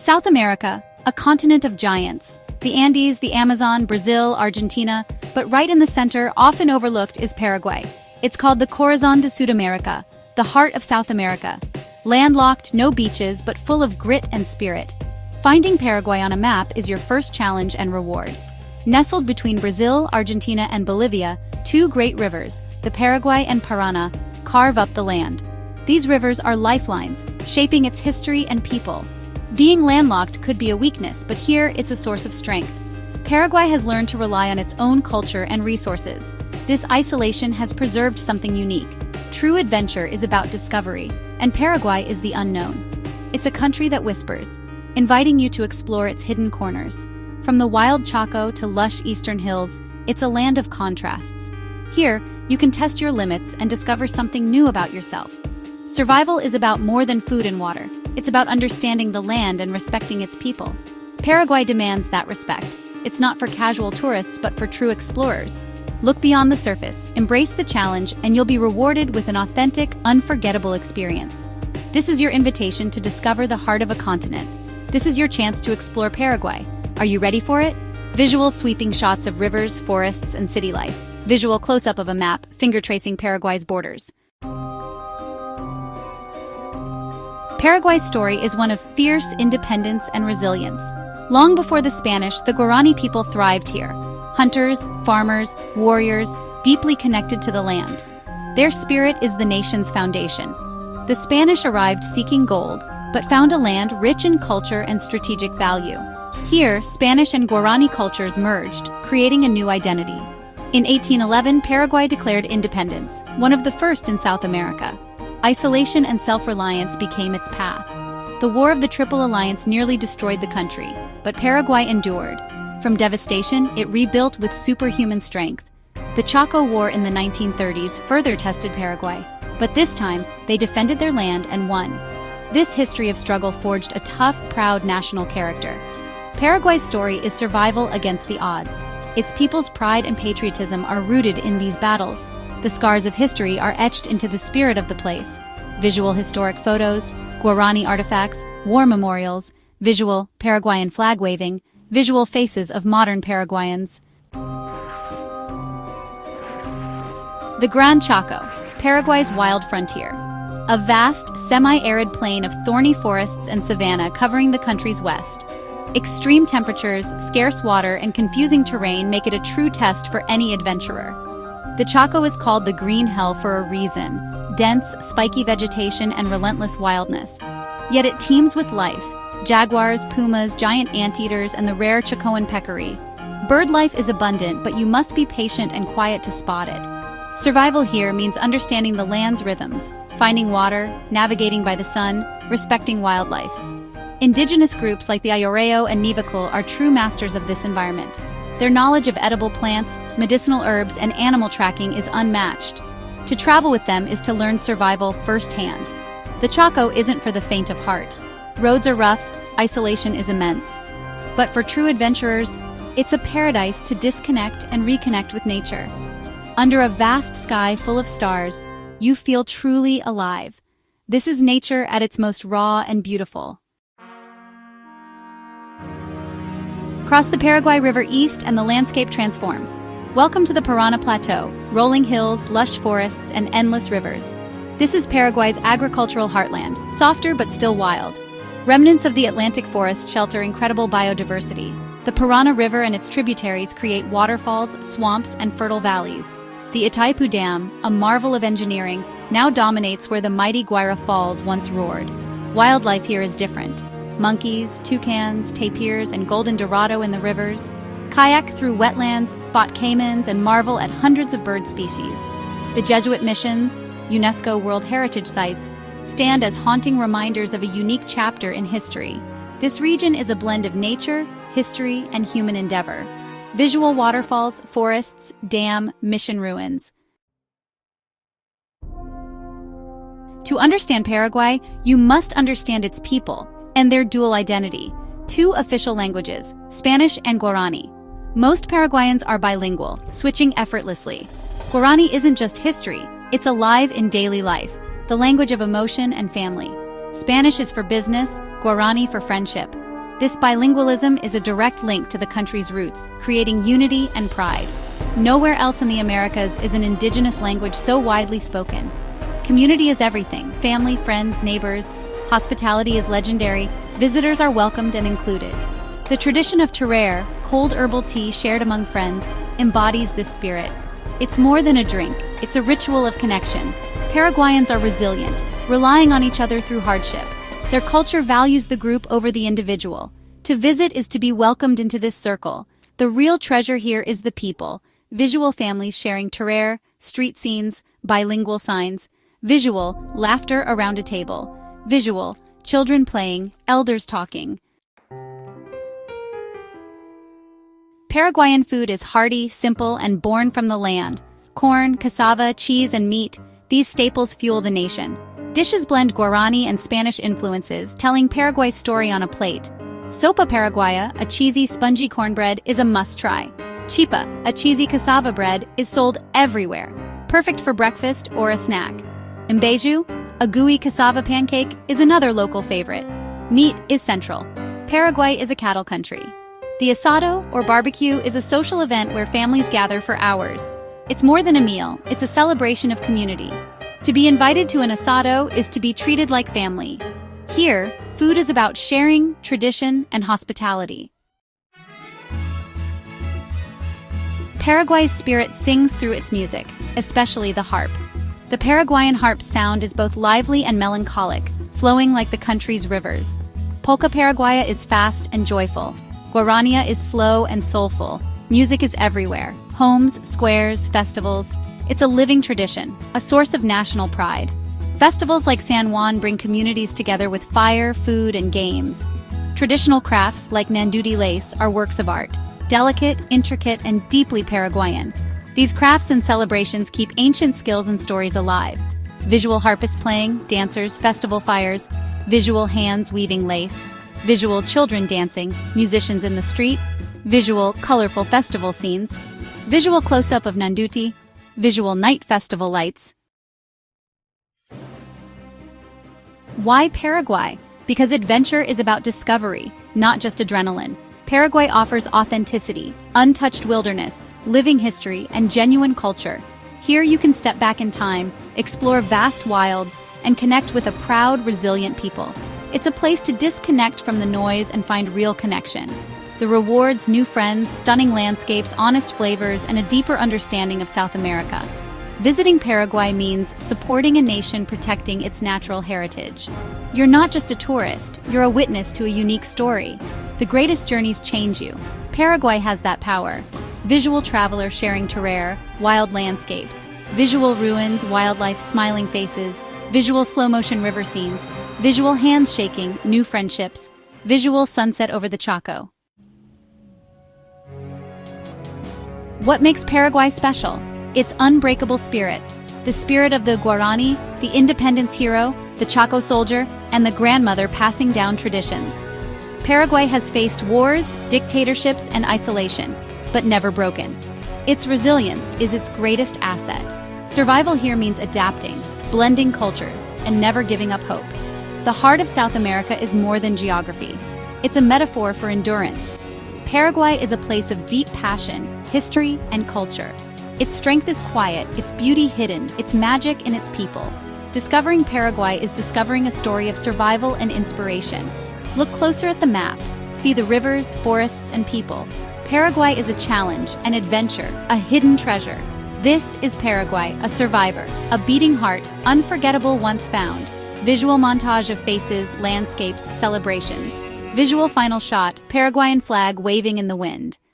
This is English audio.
South America, a continent of giants. The Andes, the Amazon, Brazil, Argentina, but right in the center, often overlooked, is Paraguay. It's called the Corazón de Sudamérica, the heart of South America. Landlocked, no beaches, but full of grit and spirit. Finding Paraguay on a map is your first challenge and reward. Nestled between Brazil, Argentina, and Bolivia, two great rivers, the Paraguay and Paraná, carve up the land. These rivers are lifelines, shaping its history and people. Being landlocked could be a weakness, but here it's a source of strength. Paraguay has learned to rely on its own culture and resources. This isolation has preserved something unique. True adventure is about discovery, and Paraguay is the unknown. It's a country that whispers, inviting you to explore its hidden corners. From the wild Chaco to lush eastern hills, it's a land of contrasts. Here, you can test your limits and discover something new about yourself. Survival is about more than food and water. It's about understanding the land and respecting its people. Paraguay demands that respect. It's not for casual tourists, but for true explorers. Look beyond the surface, embrace the challenge, and you'll be rewarded with an authentic, unforgettable experience. This is your invitation to discover the heart of a continent. This is your chance to explore Paraguay. Are you ready for it? Visual sweeping shots of rivers, forests, and city life. Visual close-up of a map, finger tracing Paraguay's borders. Paraguay's story is one of fierce independence and resilience. Long before the Spanish, the Guarani people thrived here. Hunters, farmers, warriors, deeply connected to the land. Their spirit is the nation's foundation. The Spanish arrived seeking gold, but found a land rich in culture and strategic value. Here, Spanish and Guarani cultures merged, creating a new identity. In 1811, Paraguay declared independence, one of the first in South America. Isolation and self-reliance became its path. The War of the Triple Alliance nearly destroyed the country, but Paraguay endured. From devastation, it rebuilt with superhuman strength. The Chaco War in the 1930s further tested Paraguay, but this time, they defended their land and won. This history of struggle forged a tough, proud national character. Paraguay's story is survival against the odds. Its people's pride and patriotism are rooted in these battles. The scars of history are etched into the spirit of the place. Visual historic photos, Guarani artifacts, war memorials, visual Paraguayan flag waving, visual faces of modern Paraguayans. The Gran Chaco, Paraguay's wild frontier. A vast, semi-arid plain of thorny forests and savanna covering the country's west. Extreme temperatures, scarce water, and confusing terrain make it a true test for any adventurer. The Chaco is called the Green Hell for a reason. Dense, spiky vegetation and relentless wildness. Yet it teems with life. Jaguars, pumas, giant anteaters, and the rare Chacoan peccary. Bird life is abundant, but you must be patient and quiet to spot it. Survival here means understanding the land's rhythms, finding water, navigating by the sun, respecting wildlife. Indigenous groups like the Ayoreo and Nivacl are true masters of this environment. Their knowledge of edible plants, medicinal herbs, and animal tracking is unmatched. To travel with them is to learn survival firsthand. The Chaco isn't for the faint of heart. Roads are rough, isolation is immense. But for true adventurers, it's a paradise to disconnect and reconnect with nature. Under a vast sky full of stars, you feel truly alive. This is nature at its most raw and beautiful. Cross the Paraguay River east and the landscape transforms. Welcome to the Paraná Plateau, rolling hills, lush forests, and endless rivers. This is Paraguay's agricultural heartland, softer but still wild. Remnants of the Atlantic forest shelter incredible biodiversity. The Paraná River and its tributaries create waterfalls, swamps, and fertile valleys. The Itaipu Dam, a marvel of engineering, now dominates where the mighty Guaira Falls once roared. Wildlife here is different. Monkeys, toucans, tapirs, and golden dorado in the rivers. Kayak through wetlands, spot caimans, and marvel at hundreds of bird species. The Jesuit missions, UNESCO World Heritage Sites, stand as haunting reminders of a unique chapter in history. This region is a blend of nature, history, and human endeavor. Visual waterfalls, forests, dam, mission ruins. To understand Paraguay, you must understand its people and their dual identity. Two official languages, Spanish and Guarani. Most Paraguayans are bilingual, switching effortlessly. Guarani isn't just history, it's alive in daily life, the language of emotion and family. Spanish is for business, Guarani for friendship. This bilingualism is a direct link to the country's roots, creating unity and pride. Nowhere else in the Americas is an indigenous language so widely spoken. Community is everything: family, friends, neighbors. Hospitality is legendary. Visitors are welcomed and included. The tradition of tereré, cold herbal tea shared among friends, embodies this spirit. It's more than a drink, it's a ritual of connection. Paraguayans are resilient, relying on each other through hardship. Their culture values the group over the individual. To visit is to be welcomed into this circle. The real treasure here is the people. Visual families sharing tereré, street scenes, bilingual signs. Visual, laughter around a table. Visual, children playing, elders talking. Paraguayan food is hearty, simple, and born from the land. Corn, cassava, cheese, and meat, these staples fuel the nation. Dishes blend Guarani and Spanish influences, telling Paraguay's story on a plate. Sopa paraguaya, a cheesy, spongy cornbread, is a must-try. Chipa, a cheesy cassava bread, is sold everywhere, perfect for breakfast or a snack. Mbeju, a gooey cassava pancake, is another local favorite. Meat is central. Paraguay is a cattle country. The asado, or barbecue, is a social event where families gather for hours. It's more than a meal, it's a celebration of community. To be invited to an asado is to be treated like family. Here, food is about sharing, tradition, and hospitality. Paraguay's spirit sings through its music, especially the harp. The Paraguayan harp's sound is both lively and melancholic, flowing like the country's rivers. Polka paraguaya is fast and joyful. Guarania is slow and soulful. Music is everywhere. Homes, squares, festivals. It's a living tradition, a source of national pride. Festivals like San Juan bring communities together with fire, food, and games. Traditional crafts like Nanduti lace are works of art, delicate, intricate, and deeply Paraguayan. These crafts and celebrations keep ancient skills and stories alive. Visual harpists playing, dancers, festival fires, visual hands weaving lace, visual children dancing, musicians in the street, visual, colorful festival scenes, visual close-up of Nanduti, visual night festival lights. Why Paraguay? Because adventure is about discovery, not just adrenaline. Paraguay offers authenticity, untouched wilderness, living history, and genuine culture. Here you can step back in time, explore vast wilds, and connect with a proud, resilient people. It's a place to disconnect from the noise and find real connection. The rewards, new friends, stunning landscapes, honest flavors, and a deeper understanding of South America. Visiting Paraguay means supporting a nation protecting its natural heritage. You're not just a tourist, you're a witness to a unique story. The greatest journeys change you. Paraguay has that power. Visual traveler sharing tereré, wild landscapes, visual ruins, wildlife, smiling faces, visual slow-motion river scenes, visual hands shaking, new friendships, visual sunset over the Chaco. What makes Paraguay special? Its unbreakable spirit. The spirit of the Guarani, the independence hero, the Chaco soldier, and the grandmother passing down traditions. Paraguay has faced wars, dictatorships, and isolation, but never broken. Its resilience is its greatest asset. Survival here means adapting, blending cultures, and never giving up hope. The heart of South America is more than geography. It's a metaphor for endurance. Paraguay is a place of deep passion, history, and culture. Its strength is quiet, its beauty hidden, its magic in its people. Discovering Paraguay is discovering a story of survival and inspiration. Look closer at the map. See the rivers, forests, and people. Paraguay is a challenge, an adventure, a hidden treasure. This is Paraguay, a survivor, a beating heart, unforgettable once found. Visual montage of faces, landscapes, celebrations. Visual final shot, Paraguayan flag waving in the wind.